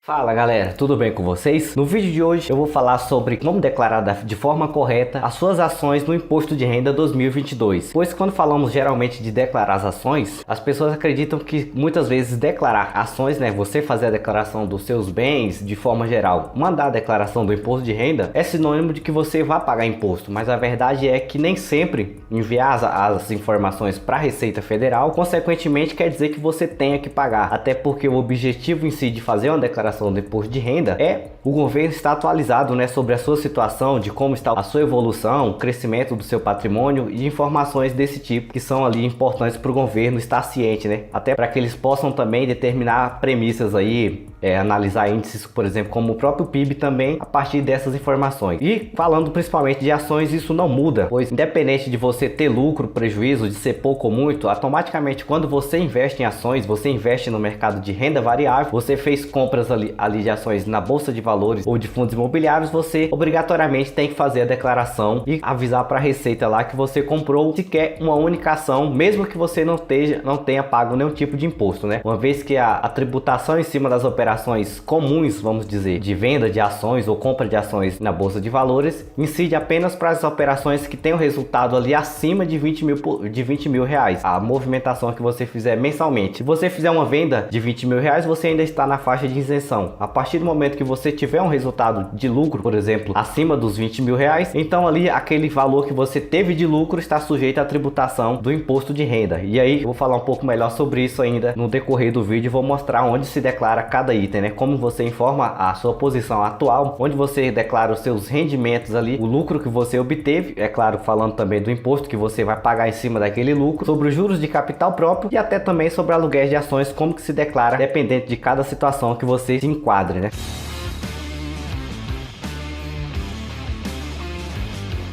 Fala galera, tudo bem com vocês? No vídeo de hoje eu vou falar sobre como declarar de forma correta as suas ações no Imposto de Renda 2022. Pois quando falamos geralmente de declarar as ações, as pessoas acreditam que muitas vezes declarar ações, você fazer a declaração dos seus bens de forma geral, mandar a declaração do Imposto de Renda é sinônimo de que você vai pagar imposto, mas a verdade é que nem sempre enviar as informações para a Receita Federal, consequentemente quer dizer que você tenha que pagar, até porque o objetivo em si de fazer uma declaração do imposto de renda é o governo estar atualizado sobre a sua situação, de como está a sua evolução, o crescimento do seu patrimônio e informações desse tipo que são ali importantes para o governo estar ciente, até para que eles possam também determinar premissas aí, analisar índices, por exemplo, como o próprio PIB também a partir dessas informações. E falando principalmente de ações, isso não muda, pois independente de você ter lucro, prejuízo, de ser pouco ou muito, automaticamente quando você investe em ações, você investe no mercado de renda variável, você fez compras ali de ações na bolsa de valores ou de fundos imobiliários, você obrigatoriamente tem que fazer a declaração e avisar para a Receita lá que você comprou sequer uma única ação, mesmo que você não tenha pago nenhum tipo de imposto, uma vez que a tributação em cima das operações comuns, vamos dizer, de venda de ações ou compra de ações na bolsa de valores, incide apenas para as operações que têm o resultado ali acima de 20 mil reais, a movimentação que você fizer mensalmente. Se você fizer uma venda de 20 mil reais, você ainda está na faixa de isenção. A partir do momento que você tiver um resultado de lucro, por exemplo, acima dos 20 mil reais, então ali aquele valor que você teve de lucro está sujeito à tributação do imposto de renda. E aí eu vou falar um pouco melhor sobre isso ainda no decorrer do vídeo. Vou mostrar onde se declara cada item, como você informa a sua posição atual, onde você declara os seus rendimentos ali, o lucro que você obteve, é claro, falando também do imposto que você vai pagar em cima daquele lucro, sobre os juros de capital próprio e até também sobre aluguéis de ações, como que se declara dependente de cada situação que você se enquadre,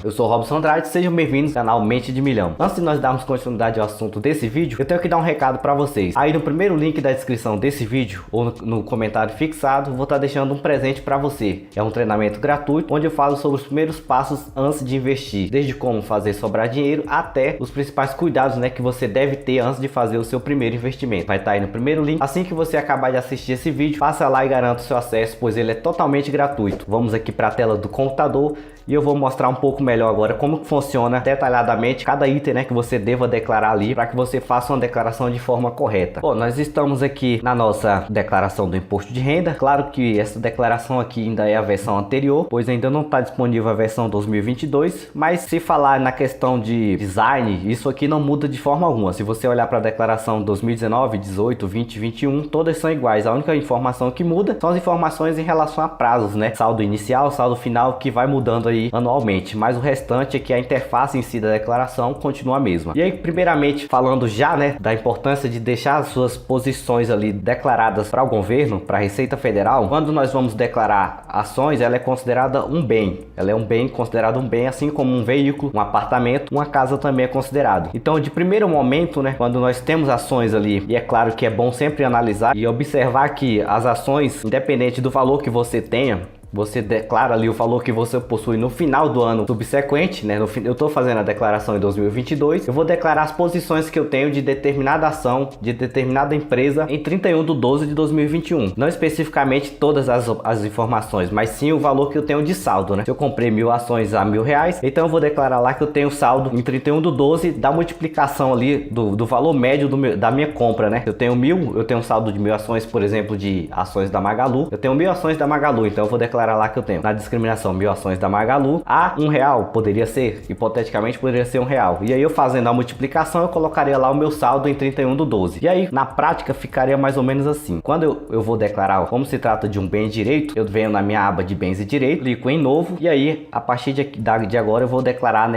Eu sou o Robson Andrade, sejam bem-vindos ao canal Mente de Milhão. Antes de nós darmos continuidade ao assunto desse vídeo, eu tenho que dar um recado para vocês. Aí no primeiro link da descrição desse vídeo, ou no comentário fixado, vou estar deixando um presente para você. É um treinamento gratuito, onde eu falo sobre os primeiros passos antes de investir. Desde como fazer sobrar dinheiro, até os principais cuidados que você deve ter antes de fazer o seu primeiro investimento. Vai estar aí no primeiro link. Assim que você acabar de assistir esse vídeo, passa lá e garanta o seu acesso, pois ele é totalmente gratuito. Vamos aqui para a tela do computador e eu vou mostrar um pouco melhor agora como que funciona detalhadamente cada item que você deva declarar ali, para que você faça uma declaração de forma correta. Bom, nós estamos aqui na nossa declaração do imposto de renda. Claro que essa declaração aqui ainda é a versão anterior, pois ainda não está disponível a versão 2022, mas se falar na questão de design, isso aqui não muda de forma alguma. Se você olhar para a declaração 2019, 18, 20, 21, todas são iguais. A única informação que muda são as informações em relação a prazos, saldo inicial, saldo final, que vai mudando aí anualmente, mas o restante é que a interface em si da declaração continua a mesma. E aí, primeiramente, falando já da importância de deixar as suas posições ali declaradas para o governo, para a Receita Federal, quando nós vamos declarar ações, ela é considerada um bem. Ela é um bem, considerado um bem, assim como um veículo, um apartamento, uma casa também é considerado. Então, de primeiro momento, quando nós temos ações ali, e é claro que é bom sempre analisar e observar que as ações, independente do valor que você tenha, você declara ali o valor que você possui no final do ano subsequente, eu estou fazendo a declaração em 2022, eu vou declarar as posições que eu tenho de determinada ação, de determinada empresa em 31/12 de 2021. Não especificamente todas as informações, mas sim o valor que eu tenho de saldo, Se eu comprei 1000 ações a R$1.000, então eu vou declarar lá que eu tenho saldo em 31/12 da multiplicação ali do valor médio da minha compra, Eu tenho 1000, eu tenho um saldo de 1000 ações, por exemplo, de ações da Magalu. Eu tenho 1000 ações da Magalu, então eu vou declarar lá que eu tenho na discriminação 1000 ações da Magalu a R$1, poderia ser, hipoteticamente poderia ser R$1. E aí eu fazendo a multiplicação, eu colocaria lá o meu saldo em 31/12. E aí na prática ficaria mais ou menos assim. Quando eu vou declarar como se trata de um bem e direito, eu venho na minha aba de bens e direitos, clico em novo e aí a partir de agora eu vou declarar,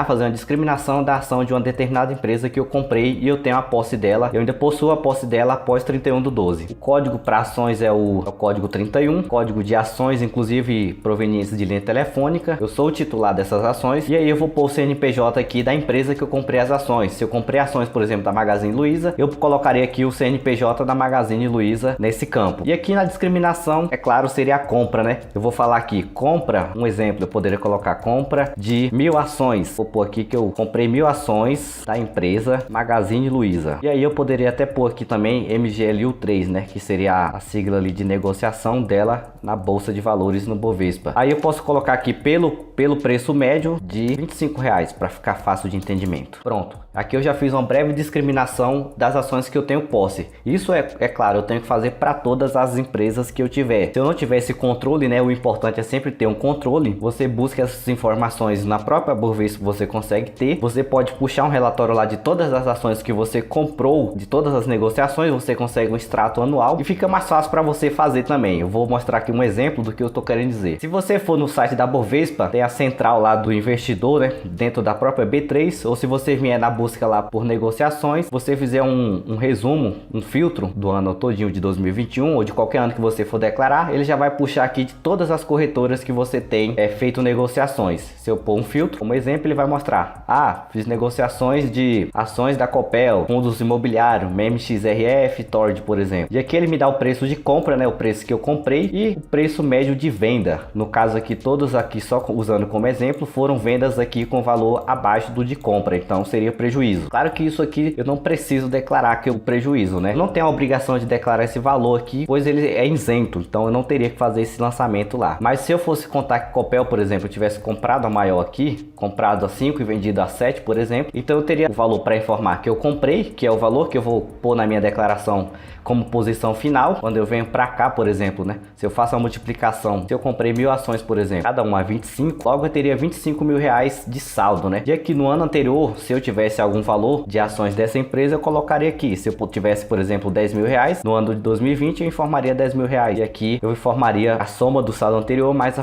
fazer uma discriminação da ação de uma determinada empresa que eu comprei e eu tenho a posse dela, eu ainda possuo a posse dela após 31/12. O código para ações é o código 31, código de ações ações, inclusive provenientes de linha telefônica. Eu sou o titular dessas ações e aí eu vou pôr o CNPJ aqui da empresa que eu comprei as ações. Se eu comprei ações, por exemplo, da Magazine Luiza, eu colocaria aqui o CNPJ da Magazine Luiza nesse campo. E aqui na discriminação, é claro, seria a compra, né? Eu vou falar aqui, compra, um exemplo, eu poderia colocar compra de 1000 ações. Vou pôr aqui que eu comprei 1000 ações da empresa Magazine Luiza. E aí eu poderia até pôr aqui também MGLU3, né? Que seria a sigla ali de negociação dela na Bolsa de Valores no Bovespa. Aí eu posso colocar aqui pelo preço médio de R$25 para ficar fácil de entendimento. Pronto. Aqui eu já fiz uma breve discriminação das ações que eu tenho posse. Isso é claro, eu tenho que fazer para todas as empresas que eu tiver. Se eu não tiver esse controle, né, o importante é sempre ter um controle. Você busca essas informações na própria Bovespa, você consegue ter. Você pode puxar um relatório lá de todas as ações que você comprou, de todas as negociações, você consegue um extrato anual e fica mais fácil para você fazer também. Eu vou mostrar aqui um exemplo do que eu estou querendo dizer. Se você for no site da Bovespa, tem a central lá do investidor, né, dentro da própria B3, ou se você vier na busca lá por negociações, você fizer um resumo, um filtro do ano todinho de 2021 ou de qualquer ano que você for declarar, ele já vai puxar aqui de todas as corretoras que você tem feito negociações. Se eu pôr um filtro, como exemplo, ele vai mostrar: fiz negociações de ações da Copel, fundos imobiliários, MXRF, Tord, por exemplo. E aqui ele me dá o preço de compra, né, o preço que eu comprei e o preço médio de venda. No caso aqui, todos aqui, só usando como exemplo, foram vendas aqui com valor abaixo do de compra, então seria prejuízo. Claro que isso aqui eu não preciso declarar que é o prejuízo, né? Eu não tenho a obrigação de declarar esse valor aqui, pois ele é isento, então eu não teria que fazer esse lançamento lá. Mas se eu fosse contar que Copel, por exemplo, eu tivesse comprado a maior aqui, comprado a 5 e vendido a 7, por exemplo, então eu teria o valor para informar que eu comprei, que é o valor que eu vou pôr na minha declaração como posição final. Quando eu venho para cá, por exemplo, né, se eu faço a multiplicação, se eu comprei 1000 ações, por exemplo, cada uma 25, logo eu teria 25 mil reais de saldo, né? E aqui no ano anterior, se eu tivesse algum valor de ações dessa empresa, eu colocaria aqui. Se eu tivesse, por exemplo, 10 mil reais no ano de 2020, eu informaria 10 mil reais. E aqui eu informaria a soma do saldo anterior mais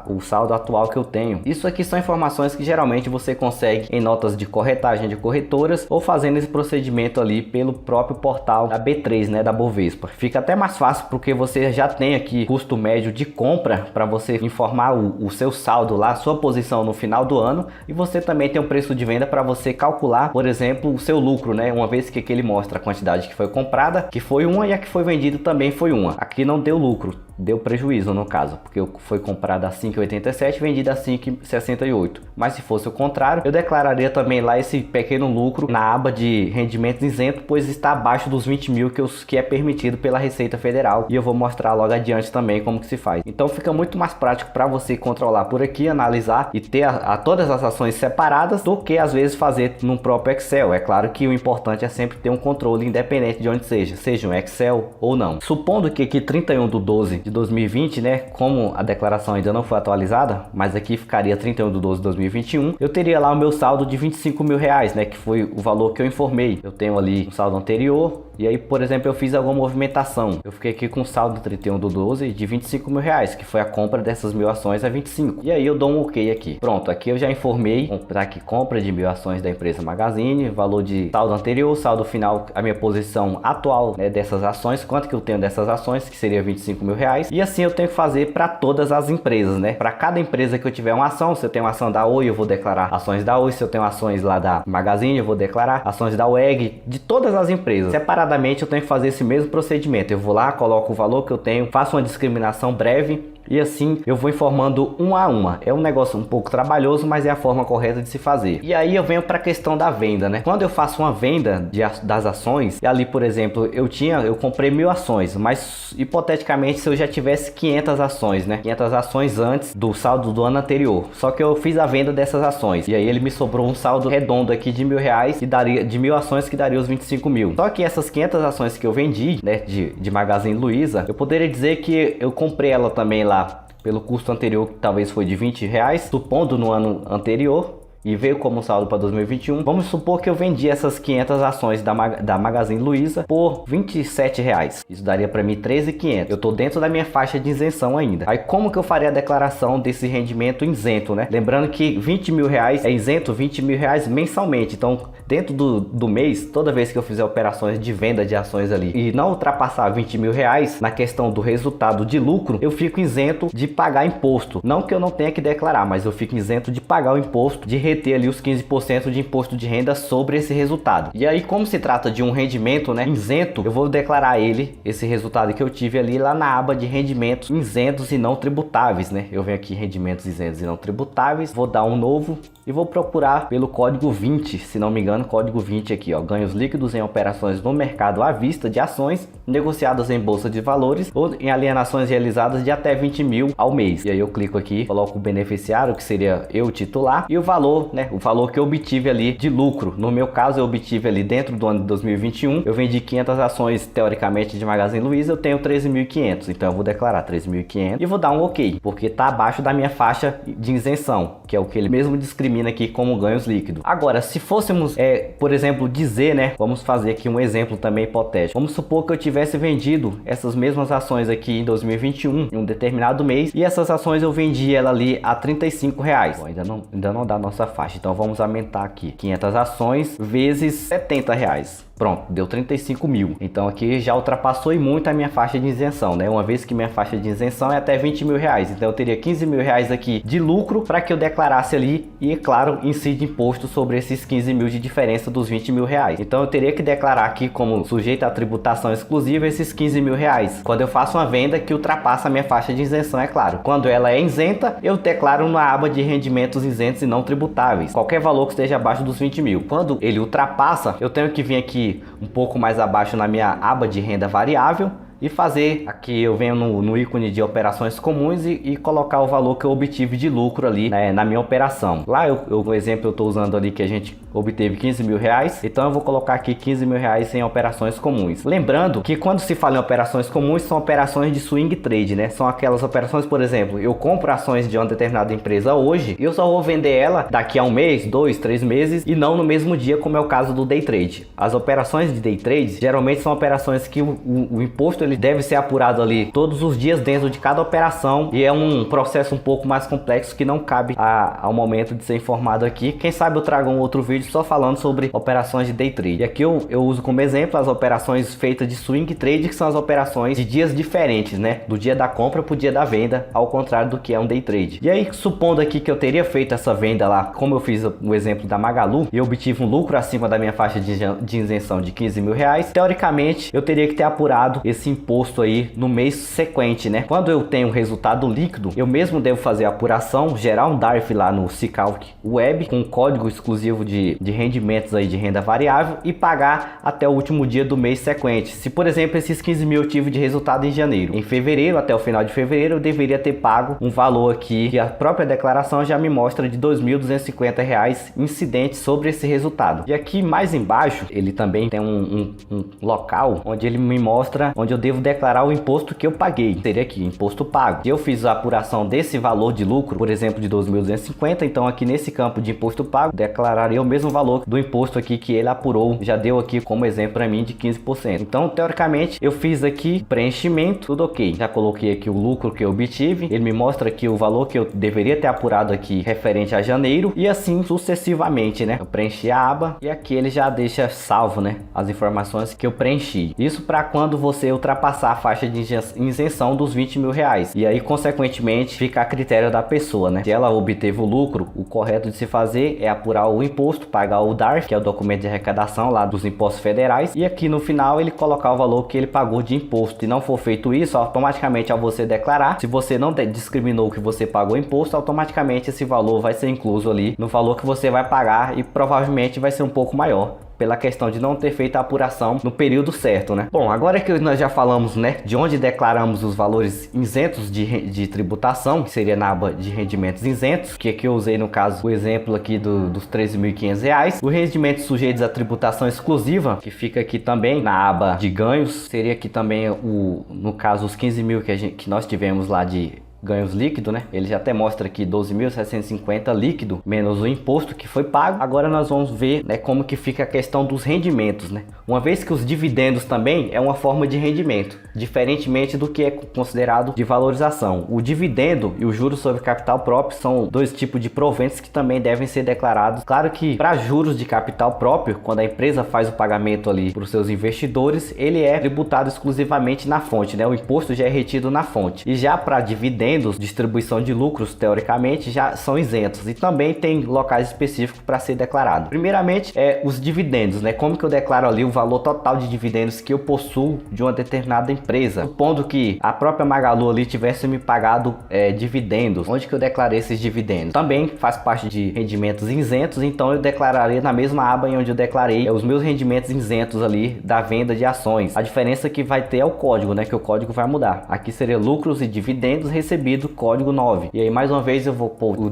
o saldo atual que eu tenho. Isso aqui são informações que geralmente você consegue em notas de corretagem de corretoras ou fazendo esse procedimento ali pelo próprio portal da B3, né, da Bovespa. Fica até mais fácil porque você já tem aqui custo médio de compra para você informar o seu saldo lá, a sua posição no final do ano, e você também tem um preço de venda para você calcular, por exemplo, o seu lucro, né, uma vez que aqui ele mostra a quantidade que foi comprada, que foi uma, e a que foi vendida também foi uma. Aqui não deu lucro, deu prejuízo no caso, porque foi comprada a 5,87 vendida a 5,68. Mas se fosse o contrário, eu declararia também lá esse pequeno lucro na aba de rendimentos isentos, pois está abaixo dos 20 mil que é permitido pela Receita Federal, e eu vou mostrar logo adiante também como que se faz. Então fica muito mais prático para você controlar por aqui, analisar e ter todas as ações separadas do que às vezes fazer no próprio Excel. É claro que o importante é sempre ter um controle independente de onde seja um Excel ou não. Supondo que aqui 31/12 de 2020, né, como a declaração ainda não foi atualizada, mas aqui ficaria 31/12 de 2021, eu teria lá o meu saldo de 25 mil reais, né, que foi o valor que eu informei. Eu tenho ali o saldo anterior, e aí, por exemplo, eu fiz alguma movimentação. Eu fiquei aqui com saldo 31/12 de 25 mil reais, que foi a compra dessas 1000 ações a 25. E aí eu dou um OK aqui. Pronto, aqui eu já informei, comprar aqui compra de 1000 ações da empresa Magazine, valor de saldo anterior, saldo final, a minha posição atual, né, dessas ações, quanto que eu tenho dessas ações, que seria 25 mil reais. E assim eu tenho que fazer para todas as empresas, né? Para cada empresa que eu tiver uma ação, se eu tenho uma ação da Oi, eu vou declarar ações da Oi. Se eu tenho ações lá da Magazine, eu vou declarar ações da WEG, de todas as empresas. Separadamente eu tenho que fazer esse mesmo procedimento. Eu vou lá, coloco o valor que eu tenho, faço uma discriminação breve e assim eu vou informando uma a uma. É um negócio um pouco trabalhoso, mas é a forma correta de se fazer. E aí eu venho para a questão da venda, né? Quando eu faço uma venda das ações, e ali, por exemplo, eu comprei 1000 ações, mas hipoteticamente se eu já tivesse 500 ações, né? 500 ações antes do saldo do ano anterior. Só que eu fiz a venda dessas ações e aí ele me sobrou um saldo redondo aqui de 1000 reais, que daria de 1000 ações, que daria os 25 mil. Só que essas 500 ações que eu vendi, né, de Magazine Luiza, eu poderia dizer que eu comprei ela também lá pelo custo anterior, que talvez foi de 20 reais, supondo no ano anterior, e veio como saldo para 2021. Vamos supor que eu vendi essas 500 ações da Magazine Luiza por 27 reais. Isso daria para mim 13.500. Eu tô dentro da minha faixa de isenção ainda. Aí como que eu faria a declaração desse rendimento isento, né? Lembrando que 20 mil reais é isento, 20 mil reais mensalmente. Então dentro do mês, toda vez que eu fizer operações de venda de ações ali e não ultrapassar 20 mil reais, na questão do resultado de lucro, eu fico isento de pagar imposto. Não que eu não tenha que declarar, mas eu fico isento de pagar o imposto, de reter ali os 15% de imposto de renda sobre esse resultado. E aí, como se trata de um rendimento, né, isento, eu vou declarar esse resultado que eu tive ali lá na aba de rendimentos isentos e não tributáveis, né? Eu venho aqui rendimentos isentos e não tributáveis, vou dar um novo e vou procurar pelo código 20, se não me engano, código 20 aqui, ó, ganhos líquidos em operações no mercado à vista de ações negociadas em bolsa de valores ou em alienações realizadas de até 20 mil ao mês. E aí eu clico aqui, coloco o beneficiário, que seria eu titular, e o valor, né, o valor que eu obtive ali de lucro. No meu caso, eu obtive ali dentro do ano de 2021, eu vendi 500 ações teoricamente de Magazine Luiza, eu tenho 13.500, então eu vou declarar 13.500 e vou dar um OK, porque tá abaixo da minha faixa de isenção, que é o que ele mesmo discrimina aqui como ganhos líquidos. Agora, se fôssemos, por exemplo, dizer, né, vamos fazer aqui um exemplo também hipotético. Vamos supor que eu tivesse vendido essas mesmas ações aqui em 2021, em um determinado mês, e essas ações eu vendi ela ali a R$35. Bom, ainda não dá a nossa faixa, então vamos aumentar aqui, 500 ações vezes R$70. Pronto, deu 35 mil. Então aqui já ultrapassou e muito a minha faixa de isenção, né? Uma vez que minha faixa de isenção é até 20 mil reais. Então eu teria 15 mil reais aqui de lucro para que eu declarasse ali e, claro, incide imposto sobre esses 15 mil de diferença dos 20 mil reais. Então eu teria que declarar aqui como sujeito à tributação exclusiva esses 15 mil reais. Quando eu faço uma venda que ultrapassa a minha faixa de isenção, é claro. Quando ela é isenta, eu declaro na aba de rendimentos isentos e não tributáveis. Qualquer valor que esteja abaixo dos 20 mil. Quando ele ultrapassa, eu tenho que vir aqui um pouco mais abaixo na minha aba de renda variável e fazer, aqui eu venho no ícone de operações comuns e colocar o valor que eu obtive de lucro ali, né, na minha operação. Lá o exemplo eu estou usando ali que a gente obteve 15 mil reais, então eu vou colocar aqui 15 mil reais em operações comuns. Lembrando que quando se fala em operações comuns, são operações de swing trade, né? São aquelas operações, por exemplo, eu compro ações de uma determinada empresa hoje e eu só vou vender ela daqui a um mês, 2, 3 meses e não no mesmo dia, como é o caso do day trade. As operações de day trade geralmente são operações que o imposto ele deve ser apurado ali todos os dias dentro de cada operação e é um processo um pouco mais complexo que não cabe ao momento de ser informado aqui. Quem sabe eu trago um outro vídeo só falando sobre operações de day trade. E aqui eu uso como exemplo as operações feitas de swing trade, que são as operações de dias diferentes, né? Do dia da compra para o dia da venda, ao contrário do que é um day trade. E aí, supondo aqui que eu teria feito essa venda lá, como eu fiz o exemplo da Magalu, e obtive um lucro acima da minha faixa de isenção de 15 mil reais, teoricamente eu teria que ter apurado esse imposto aí no mês sequente, né? Quando eu tenho um resultado líquido, eu mesmo devo fazer a apuração, gerar um DARF lá no Cicalc Web com código exclusivo de rendimentos aí de renda variável e pagar até o último dia do mês sequente. Se, por exemplo, esses 15 mil eu tive de resultado em janeiro, em fevereiro, até o final de fevereiro, eu deveria ter pago um valor aqui que a própria declaração já me mostra de R$ 2.250 incidentes sobre esse resultado. E aqui mais embaixo, ele também tem um local onde ele me mostra onde eu devo declarar o imposto que eu paguei. Seria aqui, imposto pago. Eu fiz a apuração desse valor de lucro, por exemplo, de 2.250, então aqui nesse campo de imposto pago, declararia o mesmo valor do imposto aqui que ele apurou, já deu aqui como exemplo para mim de 15%. Então, teoricamente, eu fiz aqui preenchimento, tudo ok. Já coloquei aqui o lucro que eu obtive, ele me mostra aqui o valor que eu deveria ter apurado aqui referente a janeiro e assim sucessivamente, né? Eu preenchi a aba e aqui ele já deixa salvo, né, as informações que eu preenchi. Isso para quando você ultrapassar a faixa de isenção dos 20 mil reais. E aí, consequentemente, fica a critério da pessoa, né? Se ela obteve o lucro, o correto de se fazer é apurar o imposto, pagar o DARF, que é o documento de arrecadação lá dos impostos federais, e aqui no final ele colocar o valor que ele pagou de imposto. Se não for feito isso, automaticamente ao você declarar, se você não discriminou que você pagou imposto, automaticamente esse valor vai ser incluso ali no valor que você vai pagar e provavelmente vai ser um pouco maior, pela questão de não ter feito a apuração no período certo, né? Bom, agora que nós já falamos, né, de onde declaramos os valores isentos de tributação, que seria na aba de rendimentos isentos, que aqui eu usei no caso o exemplo aqui dos R$ 13.500, os rendimentos sujeitos à tributação exclusiva, que fica aqui também na aba de ganhos, seria aqui também no caso os 15 mil que nós tivemos lá de ganhos líquido, né? Ele já até mostra aqui 12.750 líquido, menos o imposto que foi pago. Agora nós vamos ver, né, como que fica a questão dos rendimentos, né? Uma vez que os dividendos também é uma forma de rendimento. diferentemente do que é considerado de valorização. O dividendo e o juros sobre capital próprio são dois tipos de proventos que também devem ser declarados. Claro que para juros de capital próprio, quando a empresa faz o pagamento ali para os seus investidores, ele é tributado exclusivamente na fonte, né? O imposto já é retido na fonte. E já para dividendos, distribuição de lucros, teoricamente, já são isentos. E também tem locais específicos para ser declarado. Primeiramente, os dividendos, né? Como que eu declaro ali o valor total de dividendos que eu possuo de uma determinada empresa? Supondo que a própria Magalu ali tivesse me pagado dividendos, onde que eu declarei esses dividendos? Também faz parte de rendimentos isentos, então eu declararia na mesma aba em onde eu declarei os meus rendimentos isentos ali da venda de ações. A diferença que vai ter é o código, né? Que o código vai mudar. Aqui seria lucros e dividendos recebido, código 9. E aí mais uma vez eu vou pôr o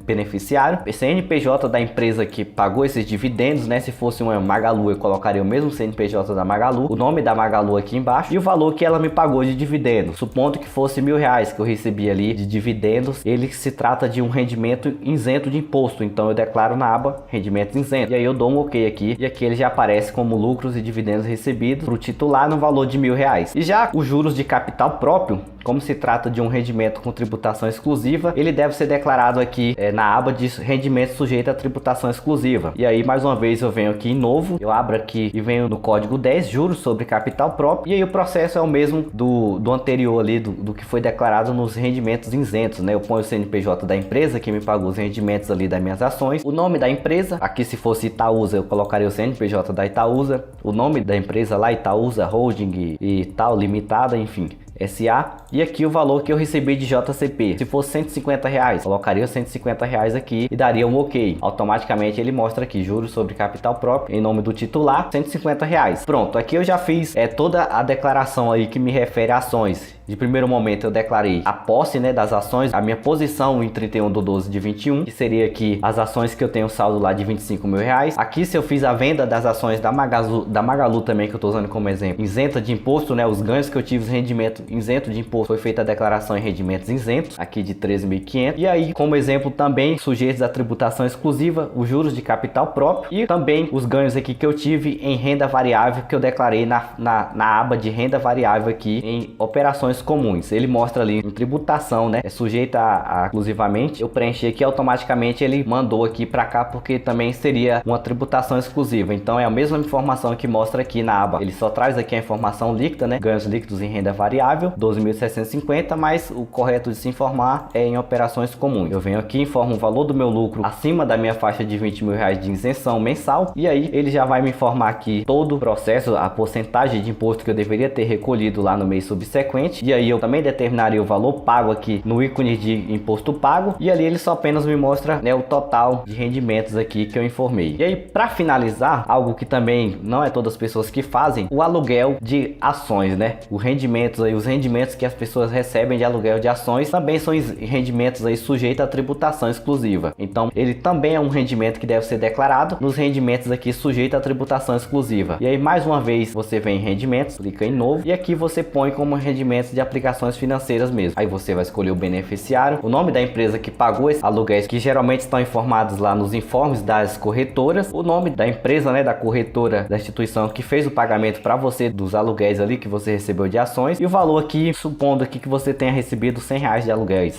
beneficiário, CNPJ da empresa que pagou esses dividendos, né? Se fosse uma Magalu, eu colocaria o mesmo CNPJ da Magalu, o nome da Magalu aqui embaixo e o valor que ela me pagou de dividendos. Supondo que fosse R$1.000 que eu recebi ali de dividendos, ele se trata de um rendimento isento de imposto, então eu declaro na aba rendimentos isentos. E aí eu dou um OK aqui, e aqui ele já aparece como lucros e dividendos recebidos para o titular no valor de R$1.000. E já os juros de capital próprio, como se trata de um rendimento com tributação exclusiva, ele deve ser declarado aqui na aba de rendimento sujeito à tributação exclusiva. E aí mais uma vez eu venho aqui em novo, eu abro aqui e venho no código 10, juros sobre capital próprio, e aí o processo é o mesmo do anterior ali, do que foi declarado nos rendimentos isentos, né? Eu ponho o CNPJ da empresa que me pagou os rendimentos ali das minhas ações, o nome da empresa, aqui se fosse Itaúsa eu colocaria o CNPJ da Itaúsa, o nome da empresa lá, Itaúsa Holding e tal, limitada, enfim, SA, e aqui o valor que eu recebi de JCP. Se fosse R$150, colocaria os R$150 aqui e daria um OK. Automaticamente ele mostra aqui juros sobre capital próprio em nome do titular, R$150. Pronto, aqui eu já fiz toda a declaração aí que me refere a ações. De primeiro momento eu declarei a posse, né, das ações, a minha posição em 31/12/21, que seria aqui as ações que eu tenho saldo lá de R$25.000. Aqui se eu fiz a venda das ações da Magalu também, que eu estou usando como exemplo, isenta de imposto, né, os ganhos que eu tive, os rendimentos isento de imposto, foi feita a declaração em rendimentos isentos, aqui de 13.500. E aí, como exemplo também, sujeitos à tributação exclusiva, os juros de capital próprio e também os ganhos aqui que eu tive em renda variável, que eu declarei na aba de renda variável aqui em operações comuns. Ele mostra ali em tributação, né, é sujeita a exclusivamente. Eu preenchi aqui, automaticamente ele mandou aqui para cá, porque também seria uma tributação exclusiva. Então é a mesma informação que mostra aqui na aba. Ele só traz aqui a informação líquida, né, ganhos líquidos em renda variável, 12.650, mas o correto de se informar é em operações comuns. Eu venho aqui, informo o valor do meu lucro acima da minha faixa de R$20.000 de isenção mensal, e aí ele já vai me informar aqui todo o processo, a porcentagem de imposto que eu deveria ter recolhido lá no mês subsequente, e aí eu também determinaria o valor pago aqui no ícone de imposto pago, e ali ele só apenas me mostra, né, o total de rendimentos aqui que eu informei. E aí, para finalizar, algo que também não é todas as pessoas que fazem, o aluguel de ações, né, os rendimentos aí, os rendimentos que as pessoas recebem de aluguel de ações também são rendimentos aí sujeitos à tributação exclusiva. Então ele também é um rendimento que deve ser declarado nos rendimentos aqui sujeitos à tributação exclusiva. E aí mais uma vez você vem em rendimentos, clica em novo e aqui você põe como rendimentos de aplicações financeiras mesmo. Aí você vai escolher o beneficiário, o nome da empresa que pagou esses aluguéis, que geralmente estão informados lá nos informes das corretoras, o nome da empresa, né, da corretora, da instituição que fez o pagamento para você dos aluguéis ali que você recebeu de ações, e o valor aqui, supondo aqui que você tenha recebido R$100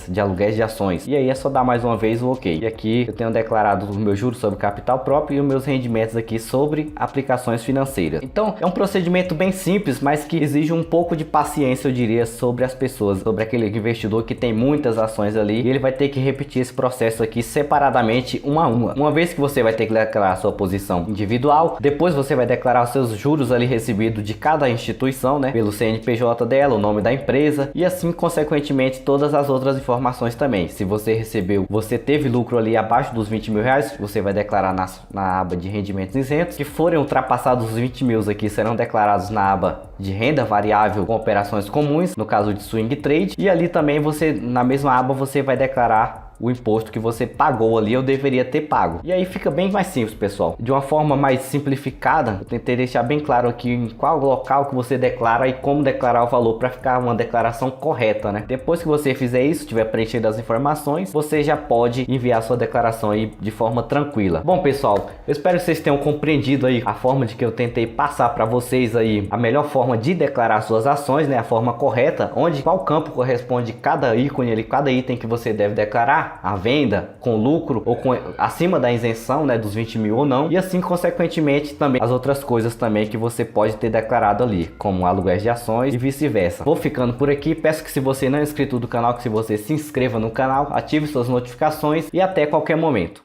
de aluguéis de ações. E aí é só dar mais uma vez o OK. E aqui eu tenho declarado os meus juros sobre capital próprio e os meus rendimentos aqui sobre aplicações financeiras. Então é um procedimento bem simples, mas que exige um pouco de paciência, eu diria, sobre as pessoas, sobre aquele investidor que tem muitas ações ali, e ele vai ter que repetir esse processo aqui separadamente, uma a uma. Uma vez que você vai ter que declarar a sua posição individual, depois você vai declarar os seus juros ali recebidos de cada instituição, né, pelo CNPJ dela, o nome da empresa, e assim consequentemente todas as outras informações também. Se você teve lucro ali abaixo dos R$20.000, você vai declarar na aba de rendimentos isentos. Se forem ultrapassados os 20 mil aqui, serão declarados na aba de renda variável com operações comuns, no caso de swing trade, e ali também você, na mesma aba, você vai declarar o imposto que você pagou ali ou deveria ter pago. E aí fica bem mais simples, pessoal. De uma forma mais simplificada, eu tentei deixar bem claro aqui em qual local que você declara e como declarar o valor para ficar uma declaração correta, né? Depois que você fizer isso, tiver preenchido as informações, você já pode enviar sua declaração aí de forma tranquila. Bom, pessoal, eu espero que vocês tenham compreendido aí a forma de que eu tentei passar para vocês aí a melhor forma de declarar suas ações, né? A forma correta, onde qual campo corresponde cada ícone ali, cada item que você deve declarar, a venda, com lucro ou com acima da isenção, né, dos 20 mil ou não, e assim consequentemente também as outras coisas também que você pode ter declarado ali, como aluguéis de ações e vice-versa. Vou ficando por aqui, peço que se você não é inscrito do canal, que se você se inscreva no canal, ative suas notificações e até qualquer momento.